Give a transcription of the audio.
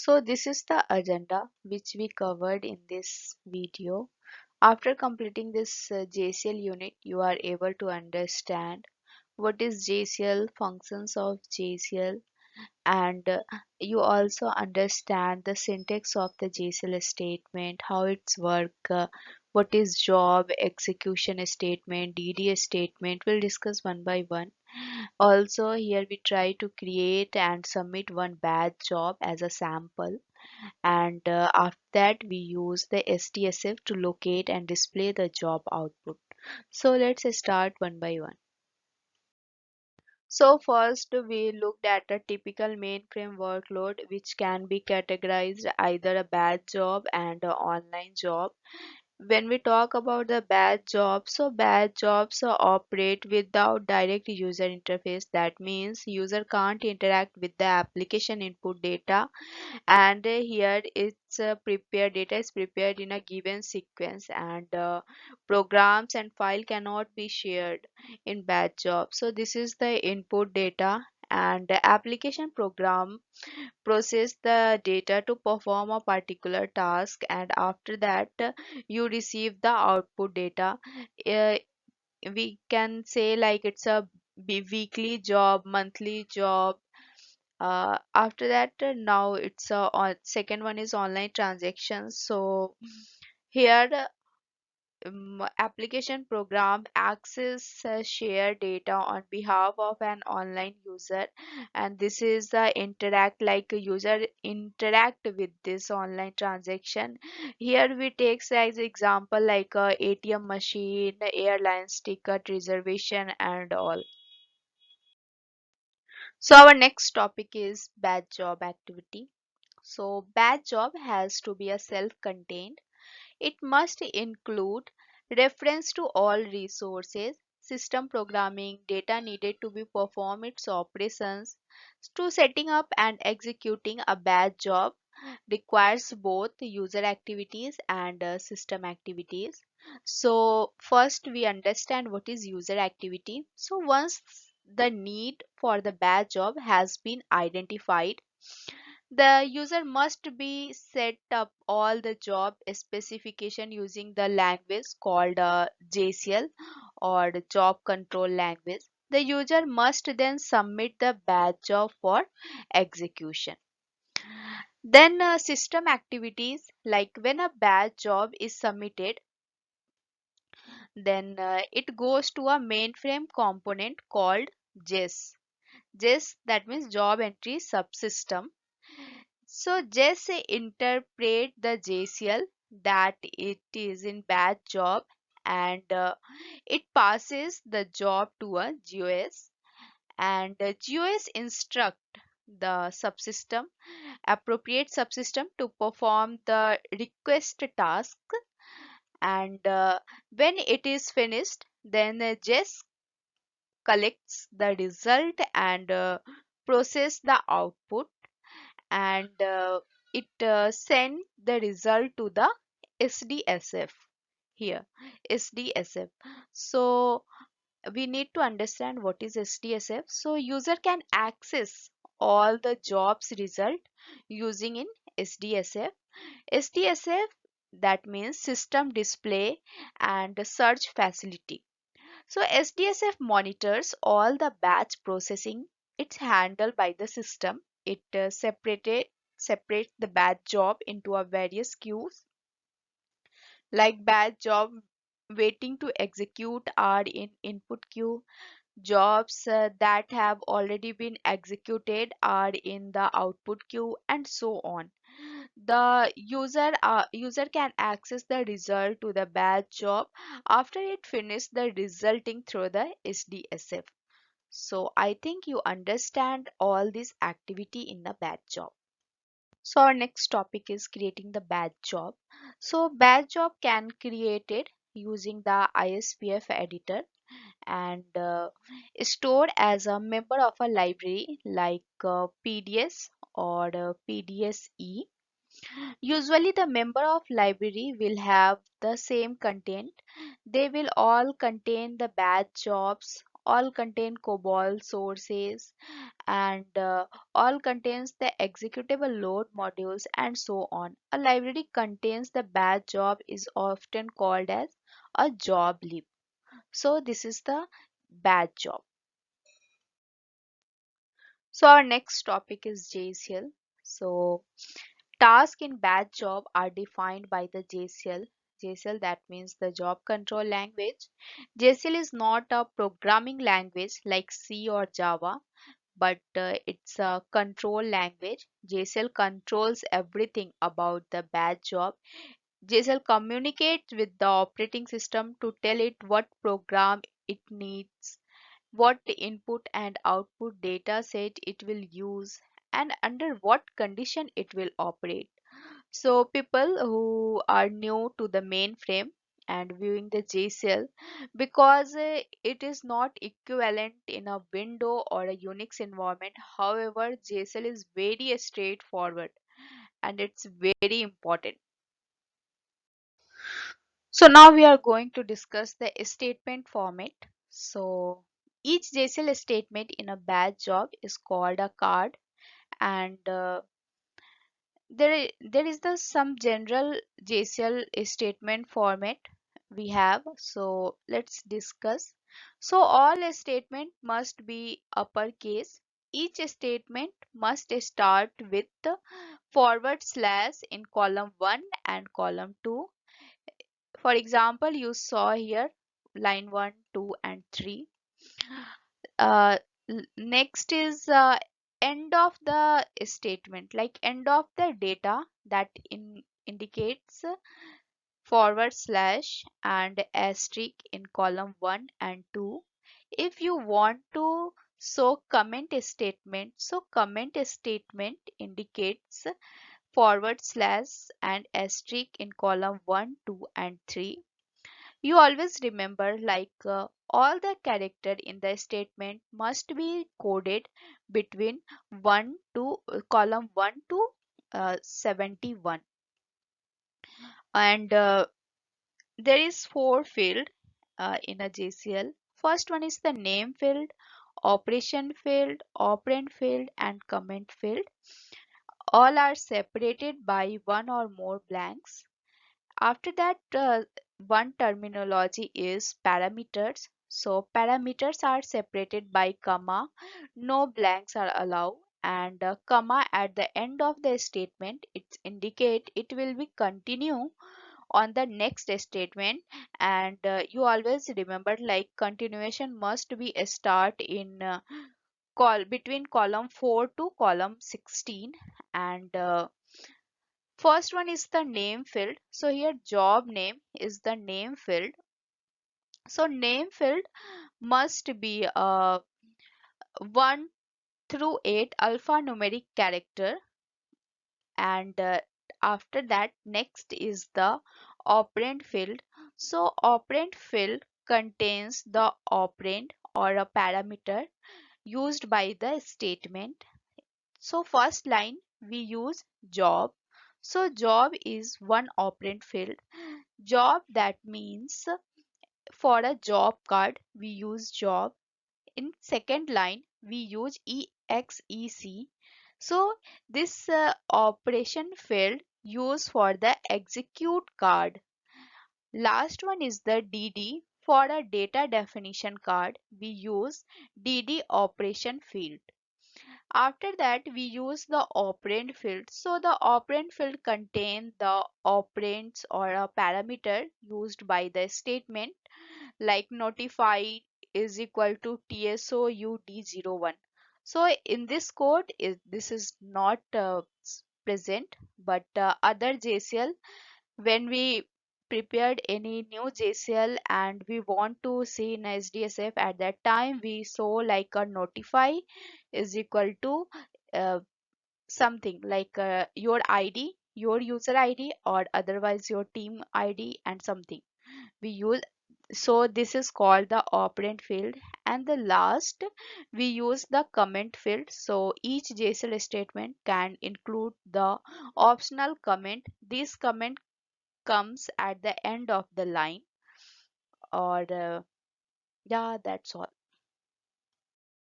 So this is the agenda which we covered in this video. After completing this JCL unit, you are able to understand what is JCL, functions of JCL, and you also understand the syntax of the JCL statement, how it's work, what is job, execution statement, DDS statement. We'll discuss one by one. Also, here we try to create and submit one batch job as a sample, and after that we use the STSF to locate and display the job output. So let's start one by one. So first we looked at a typical mainframe workload, which can be categorized either a batch job and an online job. When we talk about the batch jobs, so batch jobs operate without direct user interface. That means user can't interact with the application input data, and here it's prepared data is prepared in a given sequence, and programs and file cannot be shared in batch job. So this is the input data, and the application program process the data to perform a particular task, and after that you receive the output data. uh, we can say like it's a weekly job, monthly job. After that, now it's second one is online transactions. So here application program access share data on behalf of an online user, and this is the interact, like a user interact with this online transaction. Here we take as example like a ATM machine, airlines ticket reservation, and all. So our next topic is batch job activity. So batch job has to be a self-contained. It must include reference to all resources, system programming, data needed to be perform its operations. To setting up and executing a batch job requires both user activities and system activities. So first we understand what is user activity. So once the need for the batch job has been identified, the user must be set up all the job specification using the language called JCL, or the job control language. The user must then submit the batch job for execution. Then system activities, like when a batch job is submitted, then it goes to a mainframe component called JES. JES, that means job entry subsystem. So just interpret the JCL that it is in batch job, and it passes the job to a GOS, and the GOS instruct the subsystem, appropriate subsystem, to perform the request task, and when it is finished, then just collects the result and process the output, and it send the result to the SDSF. Here SDSF. So we need to understand what is SDSF. So user can access all the jobs result using in SDSF. SDSF, that means system display and search facility. So SDSF monitors all the batch processing. It's handled by the system. It separates the batch job into a various queues, like batch job waiting to execute are in input queue. Jobs that have already been executed are in the output queue, and so on. The user can access the result to the batch job after it finishes the resulting through the SDSF. So I think you understand all this activity in the batch job. So our next topic is creating the batch job. So batch job can create it using the ISPF editor, and stored as a member of a library like PDS or PDSE. Usually the member of library will have the same content. They will all contain the batch jobs all contain COBOL sources, and all contains the executable load modules and so on. A library contains the batch job is often called as a job lib. So this is the batch job. So our next topic is JCL. So tasks in batch job are defined by the JCL. JCL, that means the job control language. JCL is not a programming language like C or Java, but it's a control language. JCL controls everything about the batch job. JCL communicates with the operating system to tell it what program it needs, what input and output data set it will use, and under what condition it will operate. So people who are new to the mainframe and viewing the JCL, because it is not equivalent in a window or a Unix environment. However, JCL is very straightforward and it's very important. So now we are going to discuss the statement format. So each JCL statement in a batch job is called a card, and there is the some general JCL statement format we have. So let's discuss. So all statement must be uppercase. Each statement must start with the forward slash in column 1 and column 2. For example, you saw here line 1, 2 and 3. Uh, Next is end of the statement, like end of the data, that indicates forward slash and asterisk in column 1 and 2. If you want to show comment statement, so comment statement indicates forward slash and asterisk in column 1, 2 and 3. You always remember, like all the character in the statement must be coded between 1 to column 1 to 71. And there is four field in a JCL. First one is the name field, operation field, operand field and comment field. All are separated by one or more blanks. After that, one terminology is parameters. So parameters are separated by comma, no blanks are allowed, and comma at the end of the statement it indicate it will be continue on the next statement. And you always remember, like continuation must be a start in call between column 4 to column 16. And first one is the name field. So here job name is the name field. So name field must be 1 through 8 alphanumeric character. And after that, next is the operand field. So operand field contains the operand or a parameter used by the statement. So first line we use job. So job is one operand field. Job, that means for a job card we use job. In second line we use exec. So this operation field used for the execute card. Last one is the dd. For a data definition card we use dd operation field. After that we use the operand field. So the operand field contain the operands or a parameter used by the statement, like notify is equal to tsoud01. So in this code this is not present, but other JCL, when we prepared any new JCL and we want to see in SDSF, at that time we saw like a notify is equal to uh, something like your ID, your user ID, or otherwise your team ID and something we use. So this is called the operand field. And the last we use the comment field. So each JSL statement can include the optional comment. This comment comes at the end of the line, or yeah, that's all.